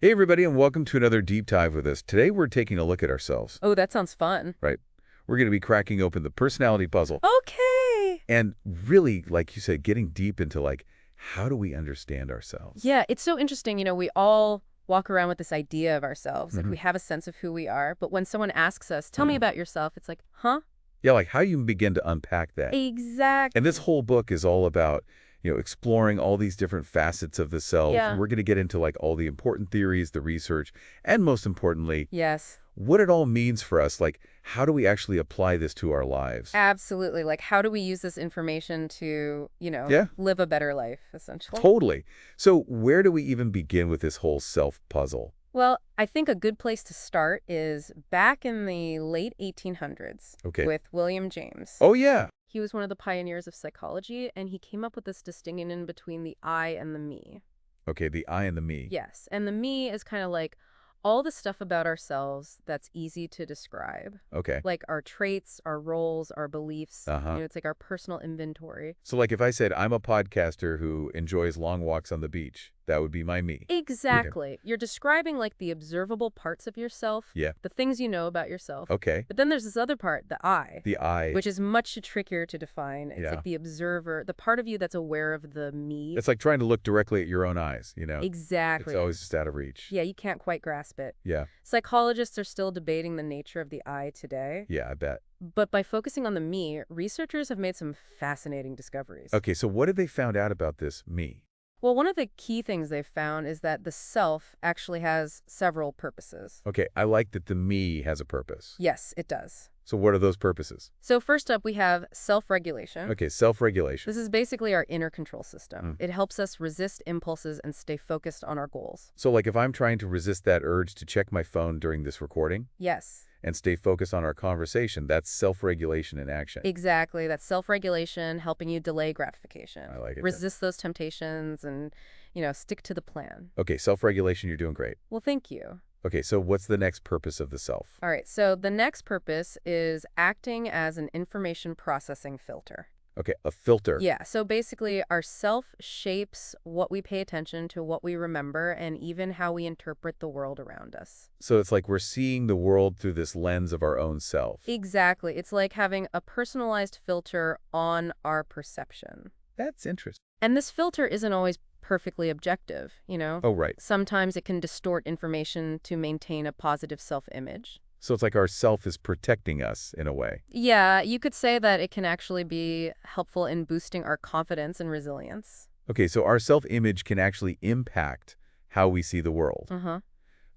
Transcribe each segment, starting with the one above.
Hey everybody, and welcome to another deep dive with us. Today we're taking a look at ourselves, Oh, that sounds fun. right? We're going to be cracking open the personality puzzle Okay. and really, like you said, getting deep into how do we understand ourselves? Yeah, it's so interesting. We all walk around with this idea of ourselves. Like Hmm. we have a sense of who we are. But when someone asks us, tell me about yourself, it's like, huh? Yeah, like how you begin to unpack that. And this Exactly. whole book is all about, exploring all these different facets of the self. And Yeah. we're going to get into all the important theories, the research, and most importantly, Yes, what it all means for us. Like, how do we actually apply this to our lives? absolutely. Like, how do we use this information to, Yeah. live a better life, essentially? Totally. So where do we even begin with this whole self puzzle? Well, I think a good place to start is back in the late 1800s Okay. with William James. Oh, yeah. He was one of the pioneers of psychology, and he came up with this distinction between the I and the me. Okay, the I and the me. Yes, and the me is kind of like all the stuff about ourselves that's easy to describe, Okay. like our traits, our roles, our beliefs. Uh-huh. It's like our personal inventory. So if I said I'm a podcaster who enjoys long walks on the beach, that would be my me. Okay. Exactly. You're describing like the observable parts of yourself, Yeah. the things you know about yourself. Okay. But then there's this other part, the I, The I. which is much trickier to define. It's Yeah. like the observer, the part of you that's aware of the me. It's like trying to look directly at your own eyes, It's Exactly. always just out of reach. Yeah, you can't quite grasp it. Yeah. Psychologists are still debating the nature of the I today. Yeah, I bet. But by focusing on the me, researchers have made some fascinating discoveries. Okay, so what have they found out about this me? Well, one of the key things they've found is that the self actually has several purposes. Okay, I like that the me has a purpose. Yes, it does. So what are those purposes? So first up, we have self-regulation. Okay, self-regulation. This is basically our inner control system. Mm. It helps us resist impulses and stay focused on our goals. So if I'm trying to resist that urge to check my phone during this recording Yes, and stay focused on our conversation, that's self-regulation in action. exactly. That's self-regulation, helping you delay gratification. I like it then. Resist those temptations and, stick to the plan. Okay, self-regulation, you're doing great. Well, thank you. Okay, so what's the next purpose of the self? All right, so the next purpose is acting as an information processing filter. Okay, a filter. Yeah, so basically our self shapes what we pay attention to, what we remember, and even how we interpret the world around us. So it's like we're seeing the world through this lens of our own self. Exactly. It's like having a personalized filter on our perception. That's interesting. And this filter isn't always perfectly objective. Oh, right. Sometimes it can distort information to maintain a positive self-image. So it's like our self is protecting us in a way. Yeah, you could say that it can actually be helpful in boosting our confidence and resilience. Okay, so our self-image can actually impact how we see the world. Uh-huh.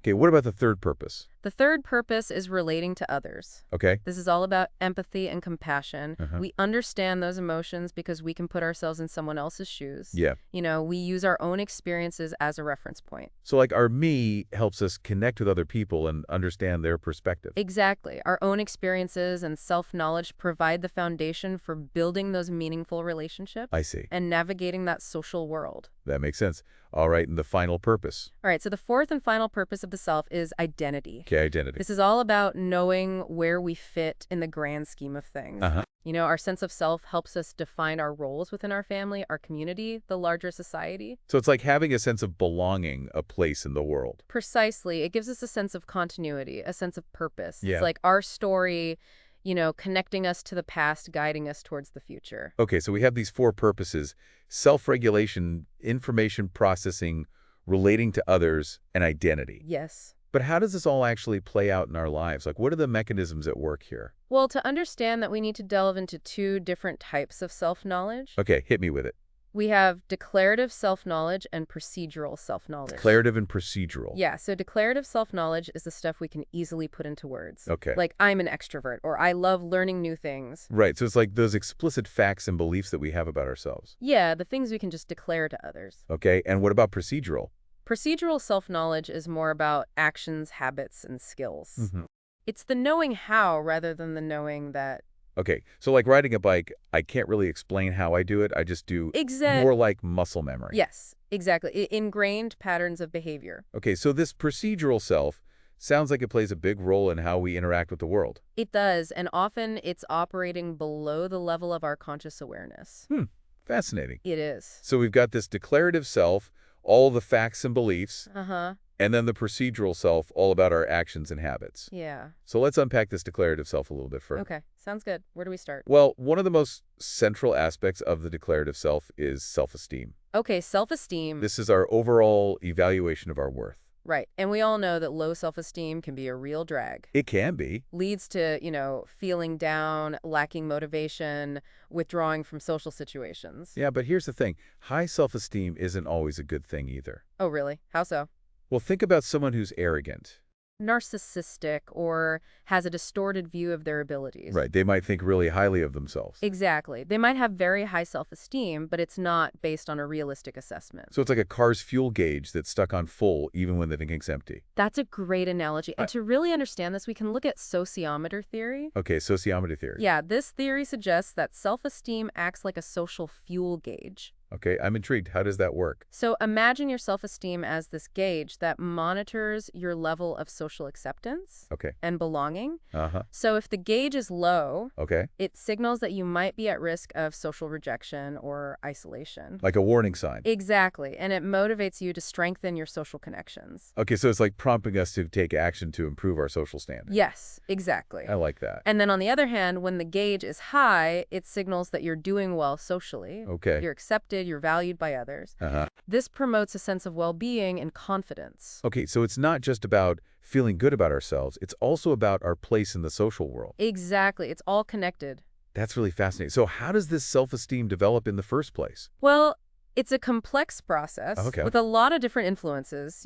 Okay, what about the third purpose? The third purpose is relating to others. Okay. This is all about empathy and compassion. Uh-huh. We understand those emotions because we can put ourselves in someone else's shoes. Yeah. We use our own experiences as a reference point. So our me helps us connect with other people and understand their perspective. Exactly. Our own experiences and self-knowledge provide the foundation for building those meaningful relationships I see. and navigating that social world. That makes sense. All right, and the final purpose. All right, so the fourth and final purpose of the self is identity. Okay, identity. This is all about knowing where we fit in the grand scheme of things. Uh-huh. Our sense of self helps us define our roles within our family, our community, the larger society. So it's like having a sense of belonging, a place in the world. Precisely. It gives us a sense of continuity, a sense of purpose. Yeah. It's like our story, connecting us to the past, guiding us towards the future. Okay, so we have these four purposes: self-regulation, information processing, relating to others, and identity. Yes. But how does this all actually play out in our lives? What are the mechanisms at work here? Well, to understand that, we need to delve into two different types of self-knowledge. Okay, hit me with it. We have declarative self-knowledge and procedural self-knowledge. Declarative and procedural. Yeah, so declarative self-knowledge is the stuff we can easily put into words. Okay. Like, I'm an extrovert, or I love learning new things. Right, so it's like those explicit facts and beliefs that we have about ourselves. Yeah, the things we can just declare to others. Okay, and what about procedural? Procedural self-knowledge is more about actions, habits, and skills. Mm-hmm. It's the knowing how rather than the knowing that. Okay, so like riding a bike, I can't really explain how I do it. I just do more like muscle memory. Yes, exactly. Ingrained patterns of behavior. Okay, so this procedural self sounds like it plays a big role in how we interact with the world. It does, and often it's operating below the level of our conscious awareness. Fascinating. It is. So we've got this declarative self, all the facts and beliefs, Uh-huh. And then the procedural self, all about our actions and habits. Yeah. So let's unpack this declarative self a little bit further. Okay, sounds good. Where do we start? Well, one of the most central aspects of the declarative self is self-esteem. Okay, self-esteem. This is our overall evaluation of our worth. Right. And we all know that low self-esteem can be a real drag. It can be. Leads to, feeling down, lacking motivation, withdrawing from social situations. Yeah, but here's the thing. High self-esteem isn't always a good thing either. Oh, really? How so? Well, think about someone who's arrogant. Narcissistic or has a distorted view of their abilities. Right. They might think really highly of themselves. Exactly. They might have very high self-esteem, but it's not based on a realistic assessment. So it's like a car's fuel gauge that's stuck on full even when the tank's empty. That's a great analogy. And to really understand this, we can look at sociometer theory. Okay, sociometry theory. Yeah, this theory suggests that self-esteem acts like a social fuel gauge. Okay, I'm intrigued. How does that work? So imagine your self-esteem as this gauge that monitors your level of social acceptance Okay. and belonging. Uh-huh. So if the gauge is low, Okay. it signals that you might be at risk of social rejection or isolation. Like a warning sign. Exactly, and it motivates you to strengthen your social connections. Okay, so it's like prompting us to take action to improve our social standing. Yes, exactly. I like that. And then on the other hand, when the gauge is high, it signals that you're doing well socially. Okay. You're accepted, you're valued by others. Uh-huh. This promotes a sense of well-being and confidence. Okay, so it's not just about feeling good about ourselves. It's also about our place in the social world. Exactly. It's all connected. That's really fascinating. So how does this self-esteem develop in the first place? Well, it's a complex process Okay. with a lot of different influences.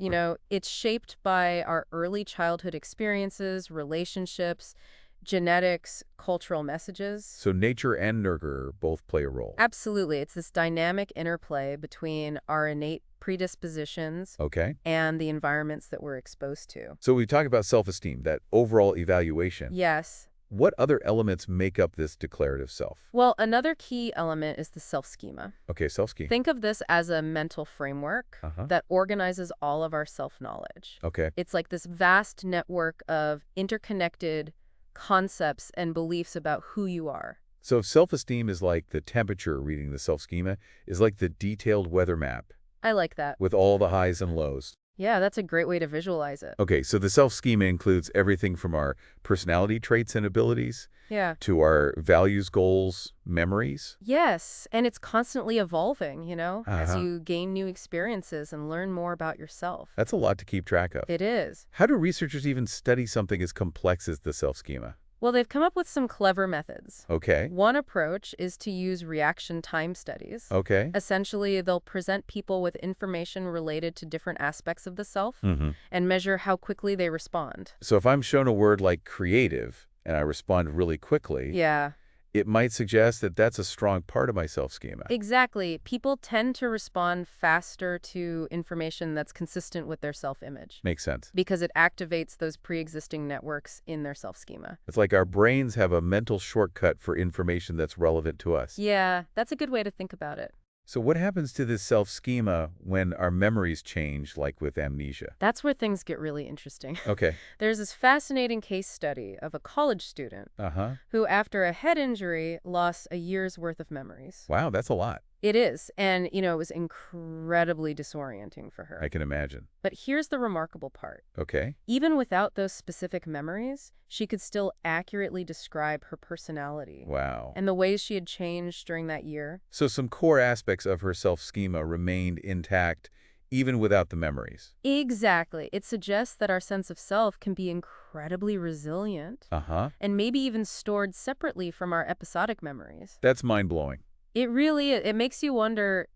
It's shaped by our early childhood experiences, relationships, genetics, cultural messages. So nature and nurture both play a role. Absolutely. It's this dynamic interplay between our innate predispositions Okay. and the environments that we're exposed to. So we talk about self-esteem, that overall evaluation. Yes. What other elements make up this declarative self? Well, another key element is the self-schema. Okay, self-schema. Think of this as a mental framework that organizes all of our self-knowledge. Okay. It's like this vast network of interconnected concepts and beliefs about who you are. So if self-esteem is like the temperature reading, the self-schema is like the detailed weather map I like that. with all the highs and lows. Yeah, that's a great way to visualize it. Okay, so the self-schema includes everything from our personality traits and abilities Yeah. to our values, goals, memories. Yes, and it's constantly evolving, as Uh-huh. you gain new experiences and learn more about yourself. That's a lot to keep track of. It is. How do researchers even study something as complex as the self-schema? Well, they've come up with some clever methods. Okay. One approach is to use reaction time studies. Okay. Essentially, they'll present people with information related to different aspects of the self and measure how quickly they respond. So if I'm shown a word like creative and I respond really quickly, Yeah, it might suggest that that's a strong part of my self-schema. exactly. People tend to respond faster to information that's consistent with their self-image Makes sense. because it activates those pre-existing networks in their self-schema. It's like our brains have a mental shortcut for information that's relevant to us. Yeah, that's a good way to think about it. So what happens to this self-schema when our memories change, like with amnesia? That's where things get really interesting. Okay. There's this fascinating case study of a college student Uh-huh. who, after a head injury, lost a year's worth of memories. Wow, that's a lot. It is. And, it was incredibly disorienting for her. I can imagine. But here's the remarkable part. Okay. Even without those specific memories, she could still accurately describe her personality Wow. and the ways she had changed during that year. So some core aspects of her self-schema remained intact even without the memories. Exactly. It suggests that our sense of self can be incredibly resilient Uh-huh. and maybe even stored separately from our episodic memories. That's mind-blowing. It really, it makes you wonder,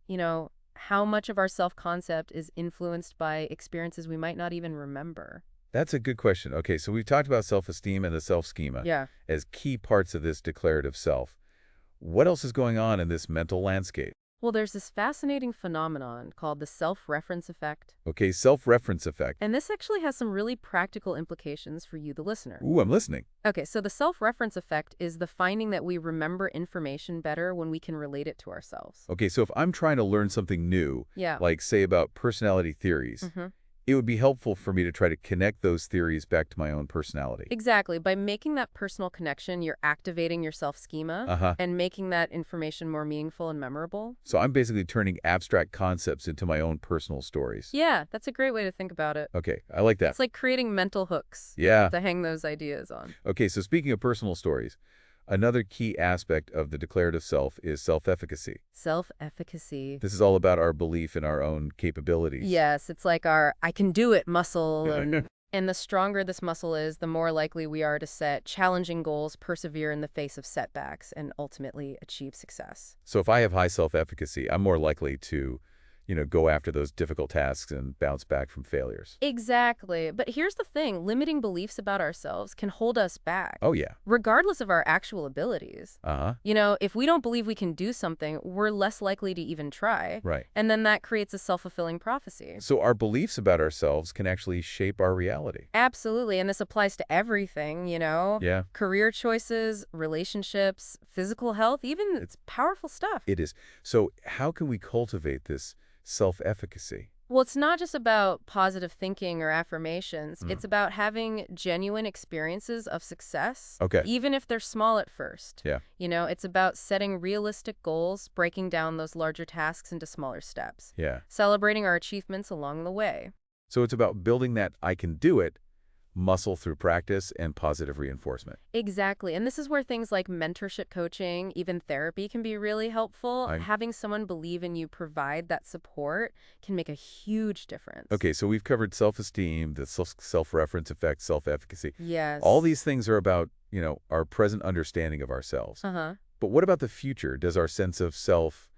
how much of our self-concept is influenced by experiences we might not even remember. That's a good question. Okay, so we've talked about self-esteem and the self-schema Yeah. as key parts of this declarative self. What else is going on in this mental landscape? Well, there's this fascinating phenomenon called the self-reference effect. Okay, self-reference effect. And this actually has some really practical implications for you, the listener. Ooh, I'm listening. Okay, so the self-reference effect is the finding that we remember information better when we can relate it to ourselves. Okay, so if I'm trying to learn something new, Yeah. like say about personality theories, It would be helpful for me to try to connect those theories back to my own personality. Exactly. By making that personal connection, you're activating your self-schema Uh-huh. and making that information more meaningful and memorable. So I'm basically turning abstract concepts into my own personal stories. Yeah, that's a great way to think about it. Okay, I like that. It's like creating mental hooks Yeah. to hang those ideas on. Okay, so speaking of personal stories, another key aspect of the declarative self is self-efficacy. Self-efficacy. This is all about our belief in our own capabilities. Yes, it's like our I can do it muscle. And the stronger this muscle is, the more likely we are to set challenging goals, persevere in the face of setbacks, and ultimately achieve success. So if I have high self-efficacy, I'm more likely to, go after those difficult tasks and bounce back from failures. Exactly. But here's the thing, limiting beliefs about ourselves can hold us back, Oh, yeah. regardless of our actual abilities. Uh-huh. If we don't believe we can do something, we're less likely to even try. Right. And then that creates a self-fulfilling prophecy. So our beliefs about ourselves can actually shape our reality. Absolutely. And this applies to everything, Yeah, career choices, relationships, physical health, even it's powerful stuff. it is. So how can we cultivate this self-efficacy? Well, it's not just about positive thinking or affirmations. Mm. It's about having genuine experiences of success, Okay. even if they're small at first. Yeah. It's about setting realistic goals, breaking down those larger tasks into smaller steps, Yeah. celebrating our achievements along the way. So it's about building that I can do it muscle through practice and positive reinforcement. Exactly. And this is where things like mentorship coaching, even therapy can be really helpful. I Having someone believe in you, provide that support can make a huge difference. Okay, so we've covered self-esteem, the self-reference effect, self-efficacy. Yes. All these things are about, our present understanding of ourselves. Uh-huh. But what about the future? Does our sense of self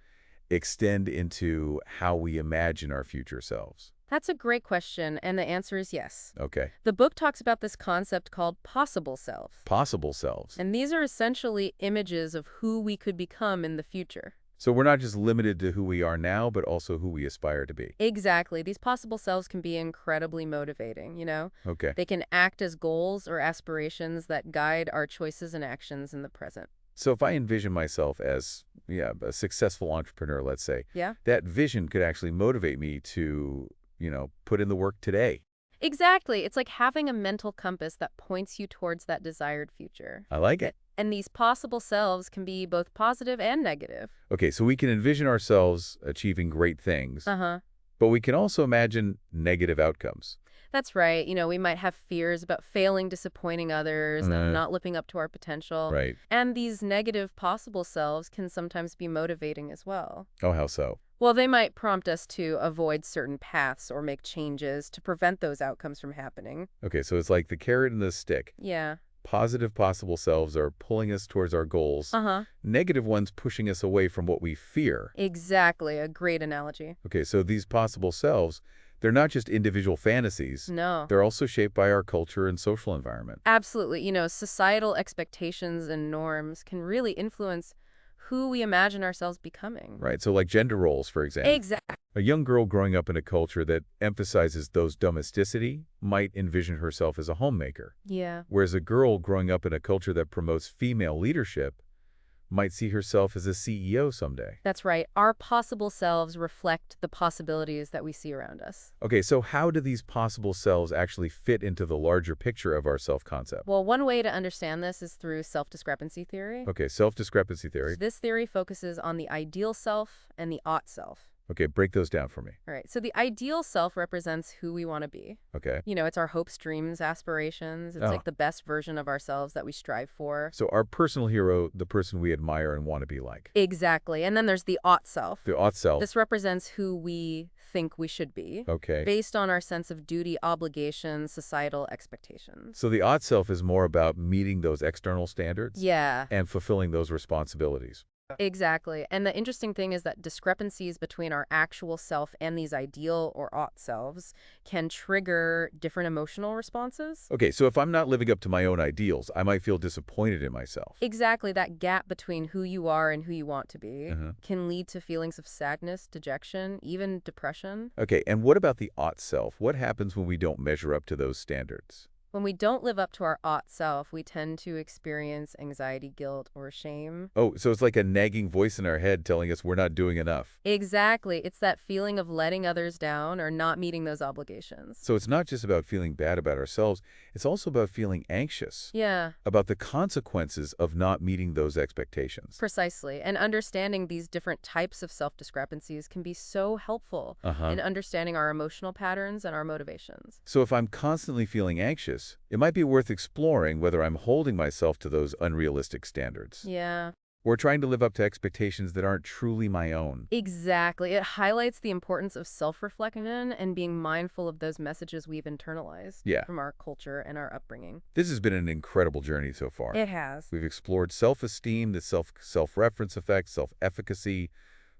extend into how we imagine our future selves? That's a great question, and the answer is yes. Okay. The book talks about this concept called possible self. Possible selves. And these are essentially images of who we could become in the future. So we're not just limited to who we are now, but also who we aspire to be. Exactly. These possible selves can be incredibly motivating. Okay. They can act as goals or aspirations that guide our choices and actions in the present. So if I envision myself as, a successful entrepreneur, let's say, Yeah? that vision could actually motivate me to, put in the work today. Exactly. It's like having a mental compass that points you towards that desired future. I like it. And these possible selves can be both positive and negative. Okay, so we can envision ourselves achieving great things, Uh-huh. but we can also imagine negative outcomes. That's right. We might have fears about failing, disappointing others, not living up to our potential. Right. And these negative possible selves can sometimes be motivating as well. Oh, how so? Well, they might prompt us to avoid certain paths or make changes to prevent those outcomes from happening. Okay, so it's like the carrot and the stick. Yeah. Positive possible selves are pulling us towards our goals. Uh-huh. Negative ones pushing us away from what we fear. Exactly. A great analogy. Okay, so these possible selves, they're not just individual fantasies. No. They're also shaped by our culture and social environment. Absolutely. Societal expectations and norms can really influence who we imagine ourselves becoming. Right, so like gender roles, for example. Exactly. A young girl growing up in a culture that emphasizes those domesticity might envision herself as a homemaker, Yeah. whereas a girl growing up in a culture that promotes female leadership might see herself as a CEO someday. That's right. Our possible selves reflect the possibilities that we see around us. Okay, so how do these possible selves actually fit into the larger picture of our self-concept? Well, one way to understand this is through self-discrepancy theory. Okay, self-discrepancy theory. This theory focuses on the ideal self and the ought self. Okay, break those down for me. All right. So the ideal self represents who we want to be. Okay. It's our hopes, dreams, aspirations. It's Oh. like the best version of ourselves that we strive for. So our personal hero, the person we admire and want to be like. Exactly. And then there's the ought self. The ought self. This represents who we think we should be, Okay. based on our sense of duty, obligation, societal expectations. So the ought self is more about meeting those external standards Yeah. and fulfilling those responsibilities. Exactly. And the interesting thing is that discrepancies between our actual self and these ideal or ought selves can trigger different emotional responses. Okay, so if I'm not living up to my own ideals, I might feel disappointed in myself. Exactly. That gap between who you are and who you want to be Uh-huh. can lead to feelings of sadness, dejection, even depression. Okay, and what about the ought self? What happens when we don't measure up to those standards? When we don't live up to our ought self, we tend to experience anxiety, guilt, or shame. Oh, so it's like a nagging voice in our head telling us we're not doing enough. Exactly. It's that feeling of letting others down or not meeting those obligations. So it's not just about feeling bad about ourselves, it's also about feeling anxious Yeah, about the consequences of not meeting those expectations. precisely. And understanding these different types of self-discrepancies can be so helpful Uh-huh. in understanding our emotional patterns and our motivations. So if I'm constantly feeling anxious, it might be worth exploring whether I'm holding myself to those unrealistic standards, Yeah, or trying to live up to expectations that aren't truly my own. exactly. It highlights the importance of self-reflection and being mindful of those messages we've internalized Yeah, from our culture and our upbringing. this has been an incredible journey so far. It has. We've explored self-esteem, the self-reference effect, self-efficacy,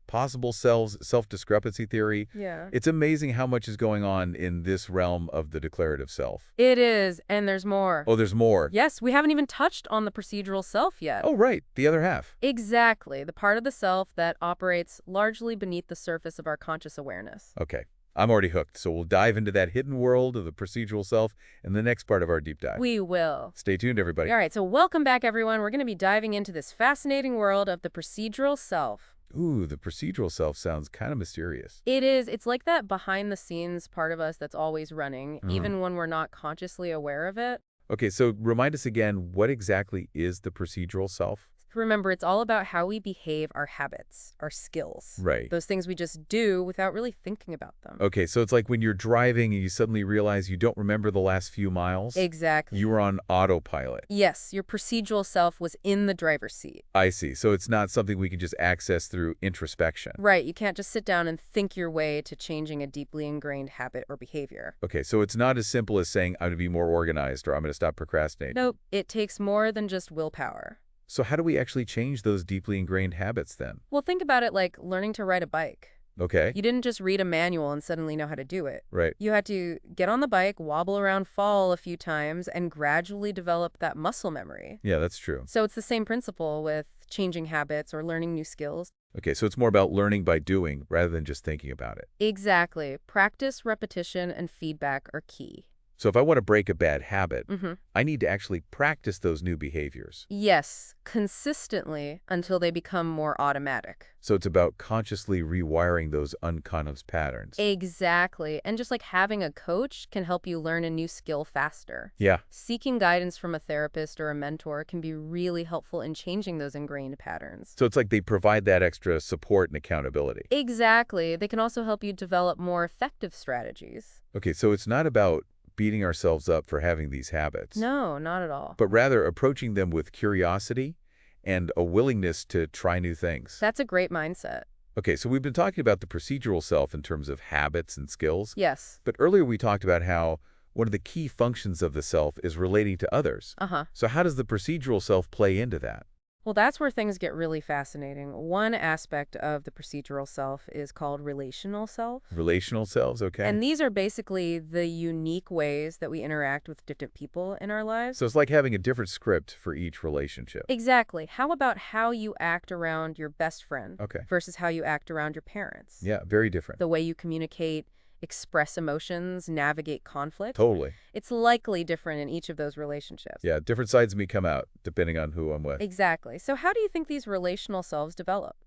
possible selves, self-discrepancy theory. Yeah. It's amazing how much is going on in this realm of the declarative self. It is, and there's more. Oh, there's more. Yes, we haven't even touched on the procedural self yet. Oh, right, the other half. Exactly, the part of the self that operates largely beneath the surface of our conscious awareness. Okay, I'm already hooked, so we'll dive into that hidden world of the procedural self in the next part of our deep dive. We will. Stay tuned, everybody. All right, so welcome back, everyone. We're going to be diving into this fascinating world of the procedural self. Ooh, the procedural self sounds kind of mysterious. It is. It's like that behind-the-scenes part of us that's always running, even when we're not consciously aware of it. Okay, so remind us again, what exactly is the procedural self? Remember, it's all about how we behave, our habits, our skills. Right. Those things we just do without really thinking about them. Okay, so it's like when you're driving and you suddenly realize you don't remember the last few miles. Exactly. You were on autopilot. Yes, your procedural self was in the driver's seat. I see. So it's not something we can just access through introspection. Right, you can't just sit down and think your way to changing a deeply ingrained habit or behavior. Okay, so it's not as simple as saying I'm going to be more organized or I'm going to stop procrastinating. Nope, it takes more than just willpower. So how do we actually change those deeply ingrained habits then? Well, think about it like learning to ride a bike. Okay. You didn't just read a manual and suddenly know how to do it. Right. You had to get on the bike, wobble around, fall a few times, and gradually develop that muscle memory. Yeah, that's true. So it's the same principle with changing habits or learning new skills. Okay, so it's more about learning by doing rather than just thinking about it. Exactly. Practice, repetition, and feedback are key. So if I want to break a bad habit, Mm-hmm. I need to actually practice those new behaviors. Yes, consistently until they become more automatic. So it's about consciously rewiring those unconscious patterns. Exactly. And just like having a coach can help you learn a new skill faster. Yeah. Seeking guidance from a therapist or a mentor can be really helpful in changing those ingrained patterns. So it's like they provide that extra support and accountability. Exactly. They can also help you develop more effective strategies. Okay, so it's not about beating ourselves up for having these habits. No, not at all. But rather approaching them with curiosity and a willingness to try new things. That's a great mindset. Okay, so we've been talking about the procedural self in terms of habits and skills. Yes. But earlier we talked about how one of the key functions of the self is relating to others. Uh-huh. So how does the procedural self play into that? Well, that's where things get really fascinating. One aspect of the procedural self is called relational self. Relational selves, okay? And these are basically the unique ways that we interact with different people in our lives. So it's like having a different script for each relationship. Exactly. How about how you act around your best friend Okay. versus how you act around your parents? Yeah, very different. The way you communicate, express emotions, navigate conflict. Totally. It's likely different in each of those relationships. Yeah, different sides of me come out depending on who I'm with. Exactly. So how do you think these relational selves develop?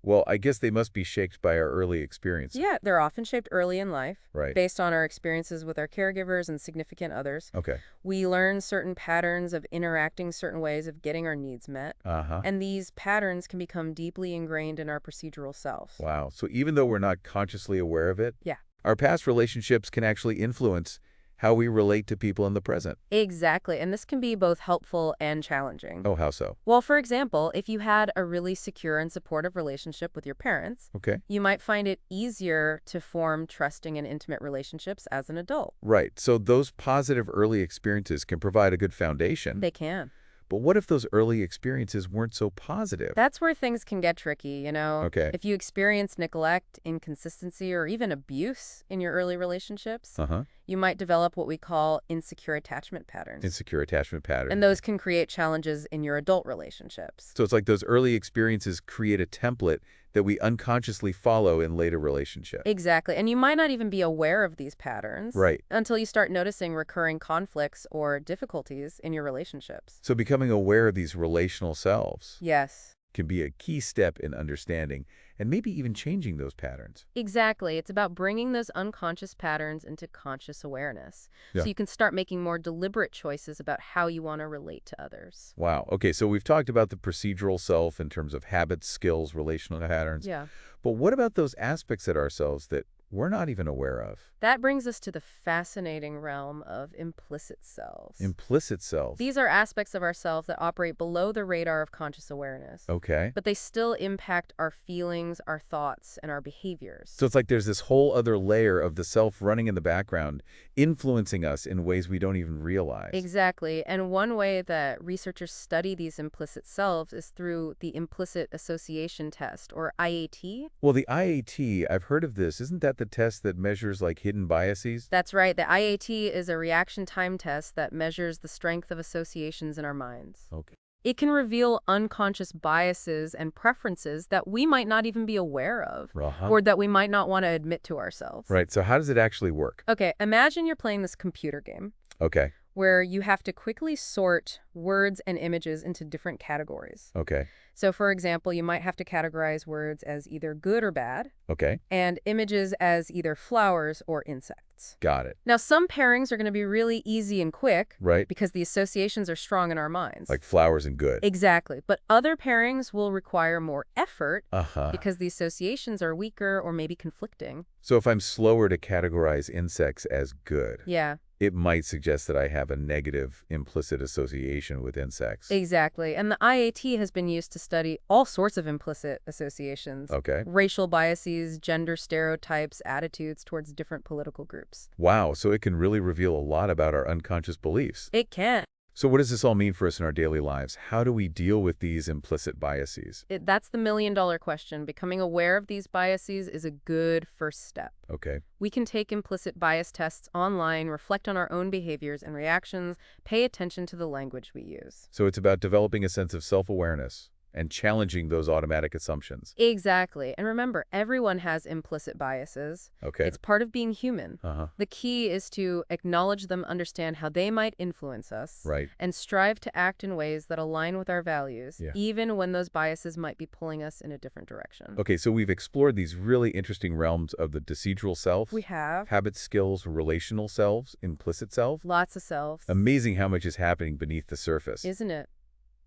Well, I guess they must be shaped by our early experiences. Yeah, they're often shaped early in life. Right. Based on our experiences with our caregivers and significant others. Okay. We learn certain patterns of interacting, certain ways of getting our needs met. Uh-huh. And these patterns can become deeply ingrained in our procedural selves. Wow. So even though we're not consciously aware of it, Yeah. our past relationships can actually influence how we relate to people in the present. Exactly. And this can be both helpful and challenging. Oh, how so? Well, for example, if you had a really secure and supportive relationship with your parents, Okay. you might find it easier to form trusting and intimate relationships as an adult. Right. So those positive early experiences can provide a good foundation. They can. But what if those early experiences weren't so positive? That's where things can get tricky, you know? Okay. If you experience neglect, inconsistency, or even abuse in your early relationships, Uh-huh. you might develop what we call insecure attachment patterns. Insecure attachment patterns. And those can create challenges in your adult relationships. So it's like those early experiences create a template that we unconsciously follow in later relationships. Exactly. And you might not even be aware of these patterns Right. until you start noticing recurring conflicts or difficulties in your relationships. So becoming aware of these relational selves Yes. can be a key step in understanding and maybe even changing those patterns. Exactly. It's about bringing those unconscious patterns into conscious awareness Yeah. so you can start making more deliberate choices about how you want to relate to others. Wow. Okay, so we've talked about the procedural self in terms of habits, skills, relational patterns. Yeah. But what about those aspects of ourselves that we're not even aware of? That brings us to the fascinating realm of implicit selves. Implicit self. These are aspects of ourselves that operate below the radar of conscious awareness, Okay. but they still impact our feelings, our thoughts, and our behaviors. So it's like there's this whole other layer of the self running in the background, influencing us in ways we don't even realize. Exactly. And one way that researchers study these implicit selves is through the implicit association test, or IAT. Well, the IAT, I've heard of this. Isn't that the test that measures like hidden biases? That's right. The IAT is a reaction time test that measures the strength of associations in our minds. Okay. It can reveal unconscious biases and preferences that we might not even be aware of, or that we might not want to admit to ourselves. Right. So how does it actually work? Okay, imagine you're playing this computer game Okay. where you have to quickly sort words and images into different categories. Okay. So, for example, you might have to categorize words as either good or bad, Okay. and images as either flowers or insects. Got it. Now, some pairings are going to be really easy and quick Right. because the associations are strong in our minds. Like flowers and good. Exactly. But other pairings will require more effort Uh-huh. because the associations are weaker or maybe conflicting. So if I'm slower to categorize insects as good, Yeah, it might suggest that I have a negative implicit association with insects. exactly. And the IAT has been used to study all sorts of implicit associations. Okay. Racial biases, gender stereotypes, attitudes towards different political groups. Wow, so it can really reveal a lot about our unconscious beliefs. It can. So what does this all mean for us in our daily lives? How do we deal with these implicit biases? That's the million-dollar question. Becoming aware of these biases is a good first step. Okay. We can take implicit bias tests online, reflect on our own behaviors and reactions, pay attention to the language we use. So it's about developing a sense of self-awareness and challenging those automatic assumptions. Exactly. And remember, everyone has implicit biases. Okay. It's part of being human. Uh-huh. The key is to acknowledge them, understand how they might influence us, Right. and strive to act in ways that align with our values, Yeah. even when those biases might be pulling us in a different direction. Okay, so we've explored these really interesting realms of the procedural self, We have habits, skills, relational selves, implicit self. lots of selves, Amazing how much is happening beneath the surface. isn't it?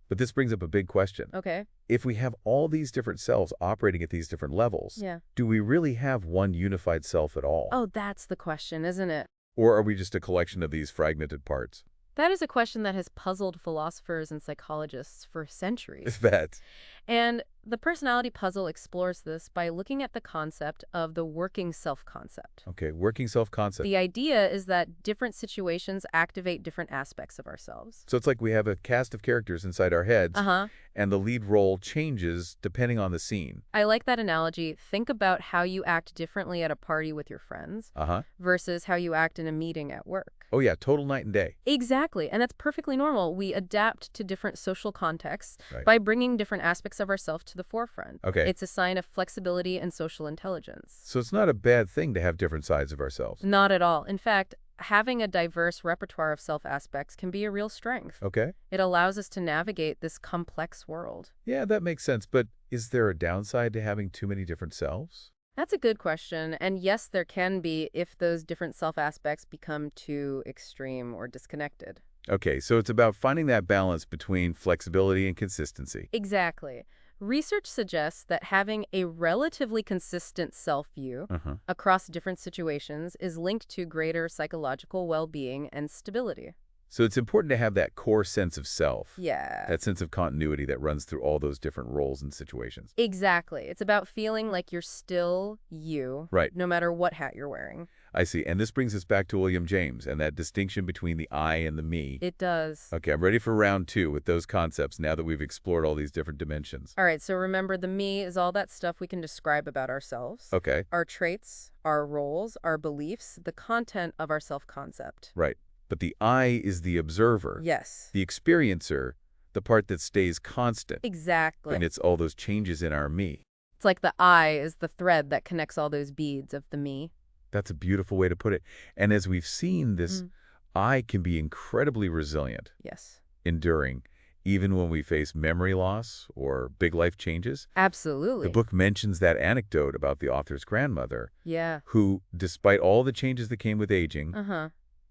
But this brings up a big question. Okay. If we have all these different selves operating at these different levels, Yeah. do we really have one unified self at all? Oh, that's the question, isn't it? Or are we just a collection of these fragmented parts? That is a question that has puzzled philosophers and psychologists for centuries. That. And the personality puzzle explores this by looking at the concept of the working self concept. Okay, working self-concept. The idea is that different situations activate different aspects of ourselves. So it's like we have a cast of characters inside our heads, Uh-huh. and the lead role changes depending on the scene. I like that analogy. Think about how you act differently at a party with your friends Uh-huh. versus how you act in a meeting at work. Oh yeah, total night and day. Exactly. And that's perfectly normal. We adapt to different social contexts Right. by bringing different aspects of ourselves to the forefront. Okay. It's a sign of flexibility and social intelligence. So it's not a bad thing to have different sides of ourselves. Not at all. In fact, having a diverse repertoire of self aspects can be a real strength. Okay. It allows us to navigate this complex world. Yeah, that makes sense. But is there a downside to having too many different selves? That's a good question. And yes, there can be if those different self aspects become too extreme or disconnected. Okay, so it's about finding that balance between flexibility and consistency. Exactly. Research suggests that having a relatively consistent self-view Uh-huh. across different situations is linked to greater psychological well-being and stability. So it's important to have that core sense of self, Yeah. that sense of continuity that runs through all those different roles and situations. Exactly. It's about feeling like you're still you, Right. no matter what hat you're wearing. I see. And this brings us back to William James and that distinction between the I and the me. It does. Okay, I'm ready for round two with those concepts now that we've explored all these different dimensions. All right, so remember, the me is all that stuff we can describe about ourselves. Okay, Our traits, our roles, our beliefs, the content of our self-concept. right. But the I is the observer, Yes. the experiencer, the part that stays constant. Exactly. And it's all those changes in our me. It's like the I is the thread that connects all those beads of the me. That's a beautiful way to put it. And as we've seen, this Mm. I can be incredibly resilient, Yes. enduring, even when we face memory loss or big life changes. The Absolutely. book mentions that anecdote about the author's grandmother, Yeah. who, despite all the changes that came with aging, Uh-huh.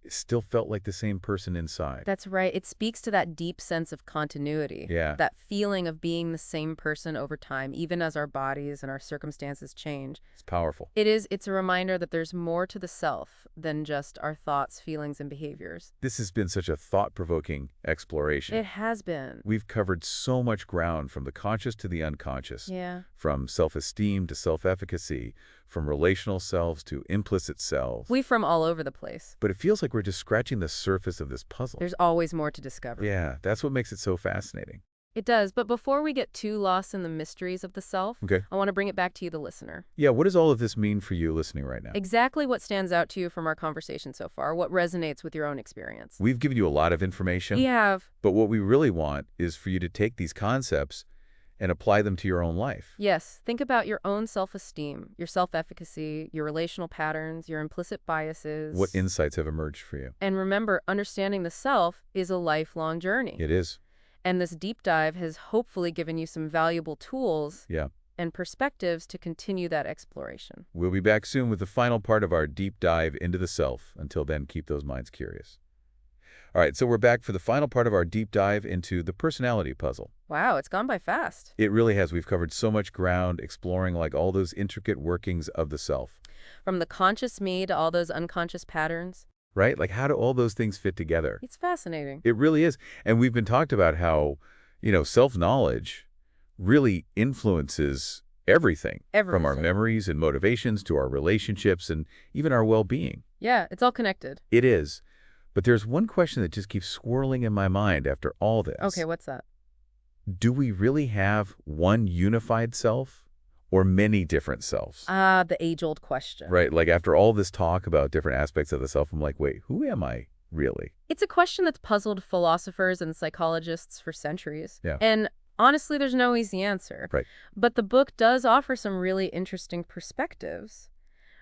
still felt like the same person inside. That's right. It speaks to that deep sense of continuity, Yeah, that feeling of being the same person over time, even as our bodies and our circumstances change. it's powerful. It's a reminder that there's more to the self than just our thoughts, feelings, and behaviors. This has been such a thought-provoking exploration. It has been. We've covered so much ground, from the conscious to the unconscious, Yeah. from self-esteem to self-efficacy, from relational selves to implicit selves. We from all over the place. But it feels like we're just scratching the surface of this puzzle. There's always more to discover. Yeah, that's what makes it so fascinating. It does, but before we get too lost in the mysteries of the self, Okay. I want to bring it back to you, the listener. Yeah, what does all of this mean for you listening right now? Exactly what stands out to you from our conversation so far, what resonates with your own experience. We've given you a lot of information, We have. but what we really want is for you to take these concepts and apply them to your own life. Yes, think about your own self-esteem, your self-efficacy, your relational patterns, your implicit biases. What insights have emerged for you? And remember, understanding the self is a lifelong journey. It is. And this deep dive has hopefully given you some valuable tools Yeah. and perspectives to continue that exploration. We'll be back soon with the final part of our deep dive into the self. Until then, keep those minds curious. All right, so we're back for the final part of our deep dive into the personality puzzle. Wow, it's gone by fast. It really has. We've covered so much ground, exploring like all those intricate workings of the self. From the conscious me to all those unconscious patterns. Right? Like, how do all those things fit together? It's fascinating. It really is. And we've been talked about how, self-knowledge really influences everything. From our Everything. memories and motivations to our relationships and even our well-being. Yeah, it's all connected. It is. But there's one question that just keeps swirling in my mind after all this. Okay, what's that? Do we really have one unified self or many different selves? Ah, the age-old question. Right? Like, after all this talk about different aspects of the self, I'm like, wait, who am I really? It's a question that's puzzled philosophers and psychologists for centuries. Yeah. And honestly, there's no easy answer. Right. But the book does offer some really interesting perspectives.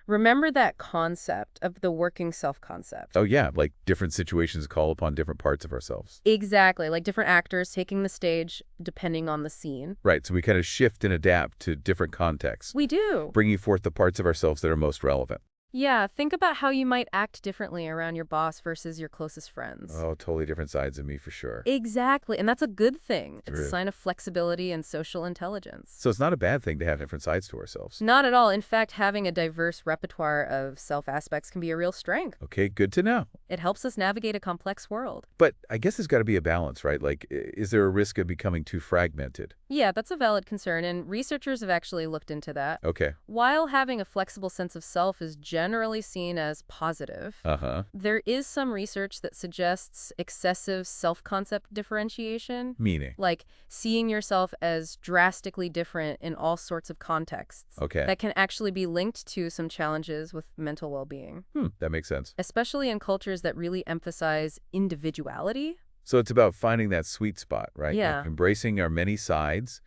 Remember that concept of the working self-concept. Oh, yeah, like different situations call upon different parts of ourselves. Exactly, like different actors taking the stage depending on the scene. Right, so we kind of shift and adapt to different contexts, We do. bringing forth the parts of ourselves that are most relevant. Yeah, think about how you might act differently around your boss versus your closest friends. Oh, totally different sides of me for sure. Exactly, and that's a good thing. It's True. a sign of flexibility and social intelligence. So it's not a bad thing to have different sides to ourselves. Not at all. In fact, having a diverse repertoire of self aspects can be a real strength. Okay, good to know. It helps us navigate a complex world. But I guess there's got to be a balance, right? Like, is there a risk of becoming too fragmented? Yeah, that's a valid concern, and researchers have actually looked into that. Okay. While having a flexible sense of self is generally seen as positive, Uh-huh. there is some research that suggests excessive self-concept differentiation, Meaning? like seeing yourself as drastically different in all sorts of contexts. Okay. That can actually be linked to some challenges with mental well-being, That makes sense. especially in cultures that really emphasize individuality. So it's about finding that sweet spot, right? Yeah. Like embracing our many sides,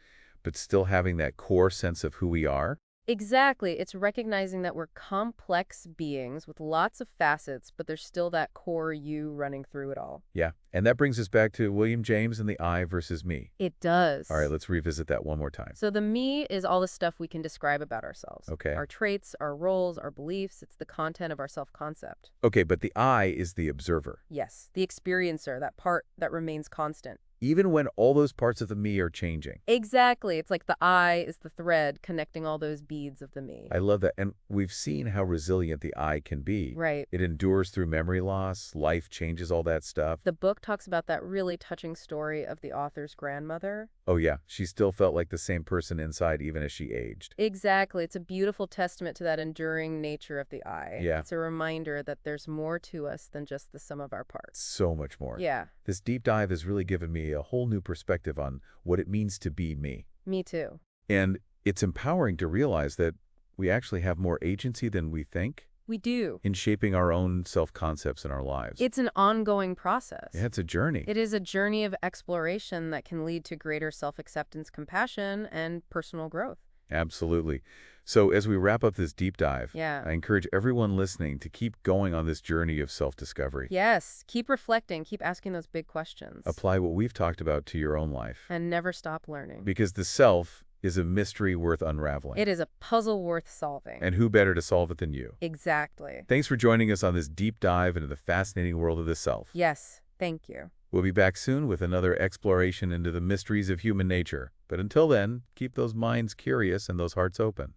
but still having that core sense of who we are. Exactly. It's recognizing that we're complex beings with lots of facets, but there's still that core you running through it all. Yeah. And that brings us back to William James and the I versus me. It does. All right, let's revisit that one more time. So the me is all the stuff we can describe about ourselves. Okay. Our traits, our roles, our beliefs. It's the content of our self-concept. Okay, but the I is the observer. Yes, the experiencer, that part that remains constant. Even when all those parts of the me are changing. Exactly. It's like the I is the thread connecting all those beads of the me. I love that. And we've seen how resilient the I can be. Right. It endures through memory loss, life changes, all that stuff. The book talks about that really touching story of the author's grandmother. Oh yeah, she still felt like the same person inside even as she aged. Exactly. It's a beautiful testament to that enduring nature of the I. Yeah. It's a reminder that there's more to us than just the sum of our parts. So much more. Yeah, This deep dive has really given me a whole new perspective on what it means to be me. me too. And it's empowering to realize that we actually have more agency than we think We do. in shaping our own self-concepts in our lives. It's an ongoing process. Yeah, it's a journey. It is a journey of exploration that can lead to greater self-acceptance, compassion, and personal growth. Absolutely. So as we wrap up this deep dive, Yeah. I encourage everyone listening to keep going on this journey of self-discovery. Yes, keep reflecting, keep asking those big questions, Apply what we've talked about to your own life. and never stop learning. Because the self is a mystery worth unraveling. It is a puzzle worth solving. And who better to solve it than you? Exactly. Thanks for joining us on this deep dive into the fascinating world of the self. Yes, thank you. We'll be back soon with another exploration into the mysteries of human nature. But until then, keep those minds curious and those hearts open.